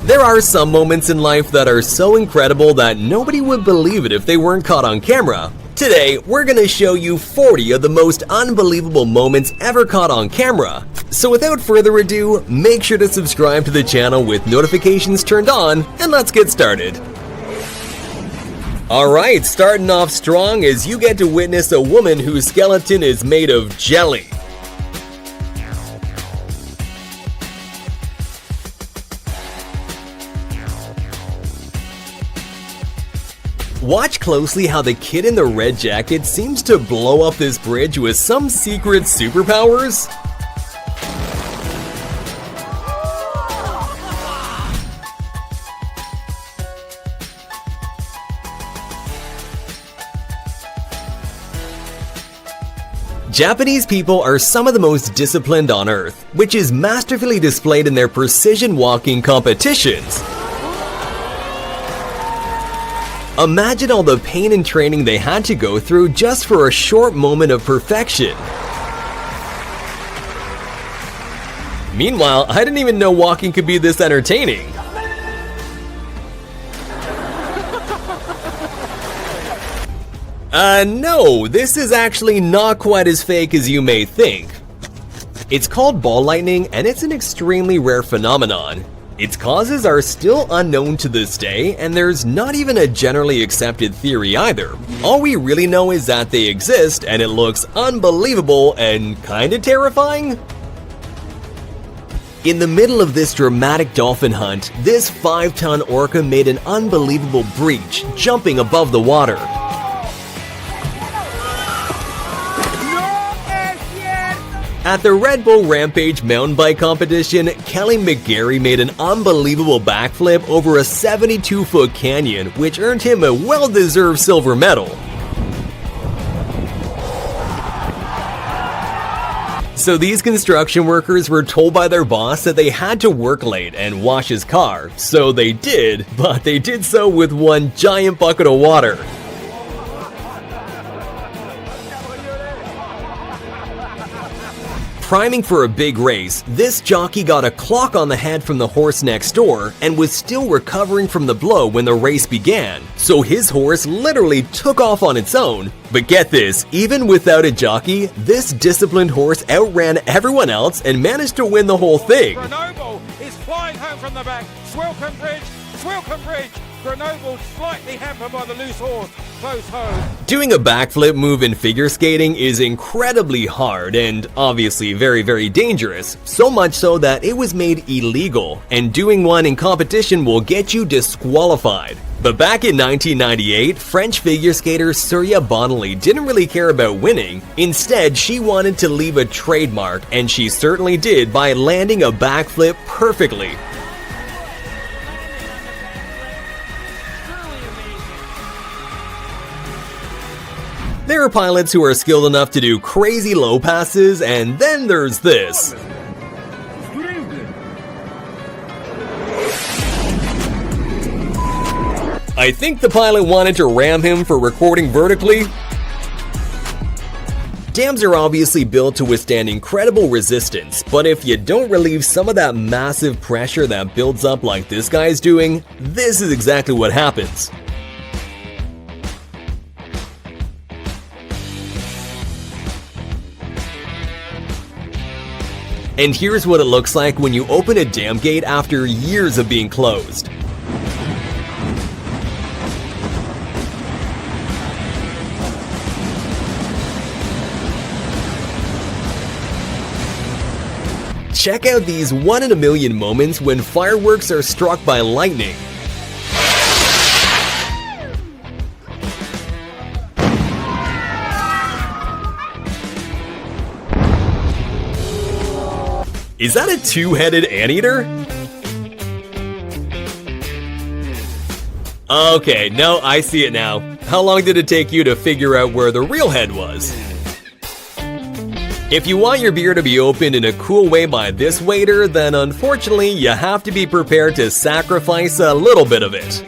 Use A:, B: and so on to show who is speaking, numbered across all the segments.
A: There are some moments in life that are so incredible that nobody would believe it if they weren't caught on camera. Today, we're gonna show you 40 of the most unbelievable moments ever caught on camera. So without further ado, make sure to subscribe to the channel with notifications turned on, and let's get started. Alright, starting off strong as you get to witness a woman whose skeleton is made of jelly. Watch closely how the kid in the red jacket seems to blow up this bridge with some secret superpowers. Japanese people are some of the most disciplined on earth, which is masterfully displayed in their precision walking competitions. Imagine all the pain and training they had to go through just for a short moment of perfection. Meanwhile, I didn't even know walking could be this entertaining. No, this is actually not quite as fake as you may think. It's called ball lightning, and it's an extremely rare phenomenon. Its causes are still unknown to this day, and there's not even a generally accepted theory either. All we really know is that they exist, and it looks unbelievable and kinda terrifying. In the middle of this dramatic dolphin hunt, this 5-ton orca made an unbelievable breach, jumping above the water. At the Red Bull Rampage mountain bike competition, Kelly McGarry made an unbelievable backflip over a 72-foot canyon, which earned him a well-deserved silver medal. So these construction workers were told by their boss that they had to work late and wash his car, so they did, but they did so with one giant bucket of water. Priming for a big race, this jockey got a clock on the head from the horse next door and was still recovering from the blow when the race began, so his horse literally took off on its own. But get this, even without a jockey, this disciplined horse outran everyone else and managed to win the whole thing.
B: Grenoble is flying home from the back. Swilcombe Bridge, Swilcombe Bridge. Grenoble slightly hampered by the loose horse. Close home.
A: Doing a backflip move in figure skating is incredibly hard and obviously very dangerous, so much so that it was made illegal, and doing one in competition will get you disqualified. But back in 1998, French figure skater Surya Bonali didn't really care about winning. Instead, she wanted to leave a trademark, and she certainly did by landing a backflip perfectly. There are pilots who are skilled enough to do crazy low passes, and then there's this. I think the pilot wanted to ram him for recording vertically. Dams are obviously built to withstand incredible resistance, but if you don't relieve some of that massive pressure that builds up like this guy's doing, this is exactly what happens. And here's what it looks like when you open a dam gate after years of being closed. Check out these 1 in a million moments when fireworks are struck by lightning. Is that a two-headed anteater? Okay, no, I see it now. How long did it take you to figure out where the real head was? If you want your beer to be opened in a cool way by this waiter, then unfortunately you have to be prepared to sacrifice a little bit of it.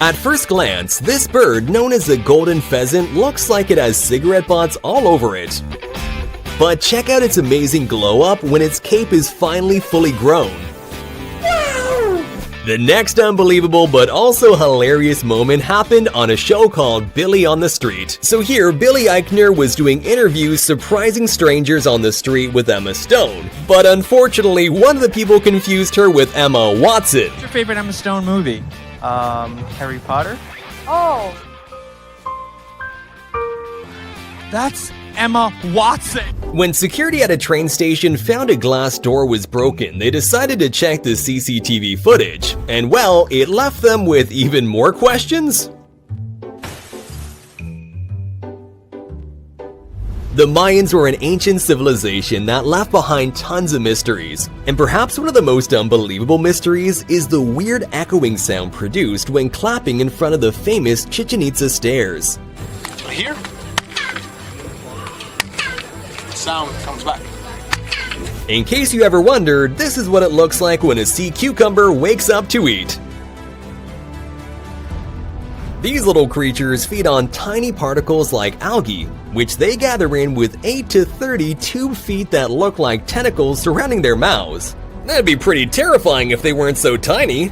A: At first glance, this bird, known as the golden pheasant, looks like it has cigarette butts all over it. But check out its amazing glow up when its cape is finally fully grown. The next unbelievable but also hilarious moment happened on a show called Billy on the Street. So here, Billy Eichner was doing interviews surprising strangers on the street with Emma Stone. But unfortunately, one of the people confused her with Emma Watson.
C: What's your favorite Emma Stone movie?
D: Harry Potter?
E: Oh,
C: That's Emma Watson!
A: When security at a train station found a glass door was broken, they decided to check the CCTV footage. And well, it left them with even more questions. The Mayans were an ancient civilization that left behind tons of mysteries. And perhaps one of the most unbelievable mysteries is the weird echoing sound produced when clapping in front of the famous Chichen Itza stairs.
F: Here, sound comes back.
A: In case you ever wondered, this is what it looks like when a sea cucumber wakes up to eat. These little creatures feed on tiny particles like algae, which they gather in with 8 to 30 tube feet that look like tentacles surrounding their mouths. That'd be pretty terrifying if they weren't so tiny.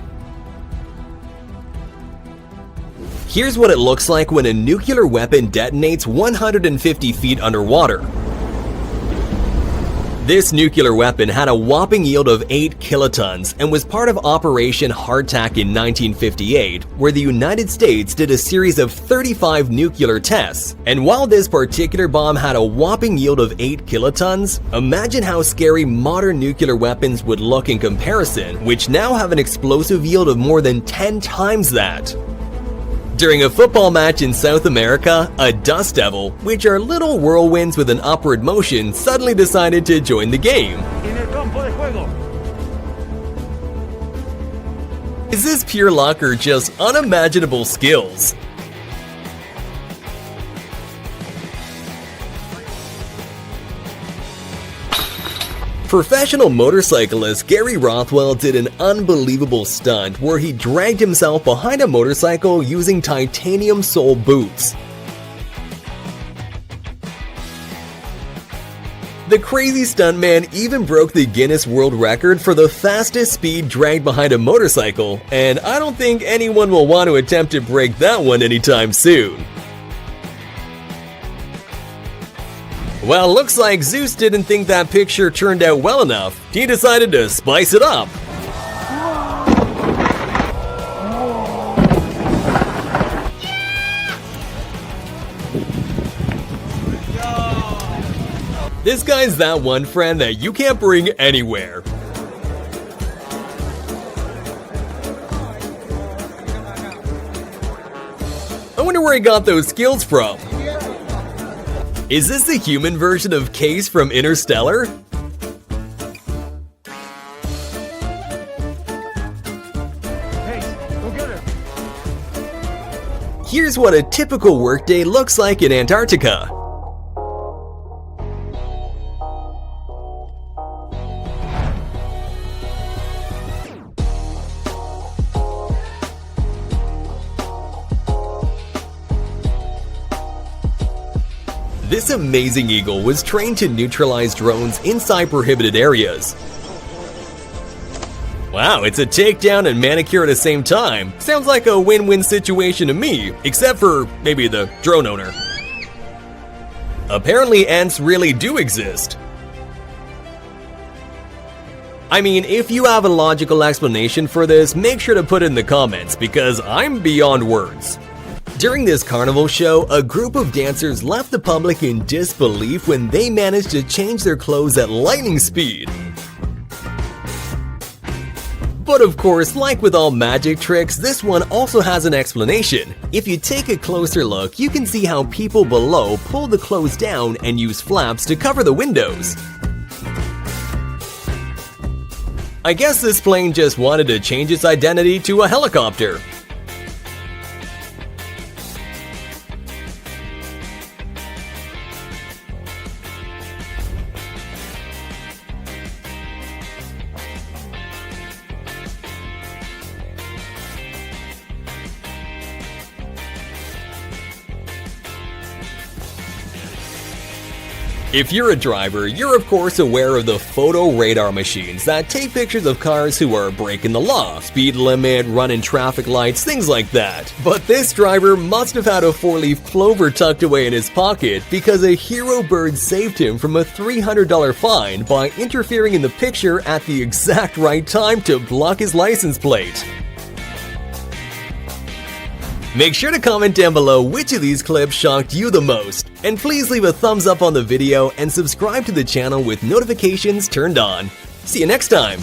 A: Here's what it looks like when a nuclear weapon detonates 150 feet underwater. This nuclear weapon had a whopping yield of 8 kilotons and was part of Operation Hardtack in 1958, where the United States did a series of 35 nuclear tests. And while this particular bomb had a whopping yield of 8 kilotons, imagine how scary modern nuclear weapons would look in comparison, which now have an explosive yield of more than 10 times that. During a football match in South America, a dust devil, which are little whirlwinds with an upward motion, suddenly decided to join the game. Is this pure luck or just unimaginable skills? Professional motorcyclist Gary Rothwell did an unbelievable stunt where he dragged himself behind a motorcycle using titanium sole boots. The crazy stuntman even broke the Guinness World Record for the fastest speed dragged behind a motorcycle, and I don't think anyone will want to attempt to break that one anytime soon. Well, looks like Zeus didn't think that picture turned out well enough. He decided to spice it up. This guy's that one friend that you can't bring anywhere. I wonder where he got those skills from. Is this the human version of Case from Interstellar? Here's what a typical workday looks like in Antarctica. This amazing eagle was trained to neutralize drones inside prohibited areas. Wow, it's a takedown and manicure at the same time. Sounds like a win-win situation to me, except for maybe the drone owner. Apparently ants really do exist. I mean, if you have a logical explanation for this, make sure to put it in the comments because I'm beyond words. During this carnival show, a group of dancers left the public in disbelief when they managed to change their clothes at lightning speed. But of course, like with all magic tricks, this one also has an explanation. If you take a closer look, you can see how people below pull the clothes down and use flaps to cover the windows. I guess this plane just wanted to change its identity to a helicopter. If you're a driver, you're of course aware of the photo radar machines that take pictures of cars who are breaking the law, speed limit, running traffic lights, things like that. But this driver must have had a 4-leaf clover tucked away in his pocket because a hero bird saved him from a $300 fine by interfering in the picture at the exact right time to block his license plate. Make sure to comment down below which of these clips shocked you the most, and please leave a thumbs up on the video and subscribe to the channel with notifications turned on. See you next time!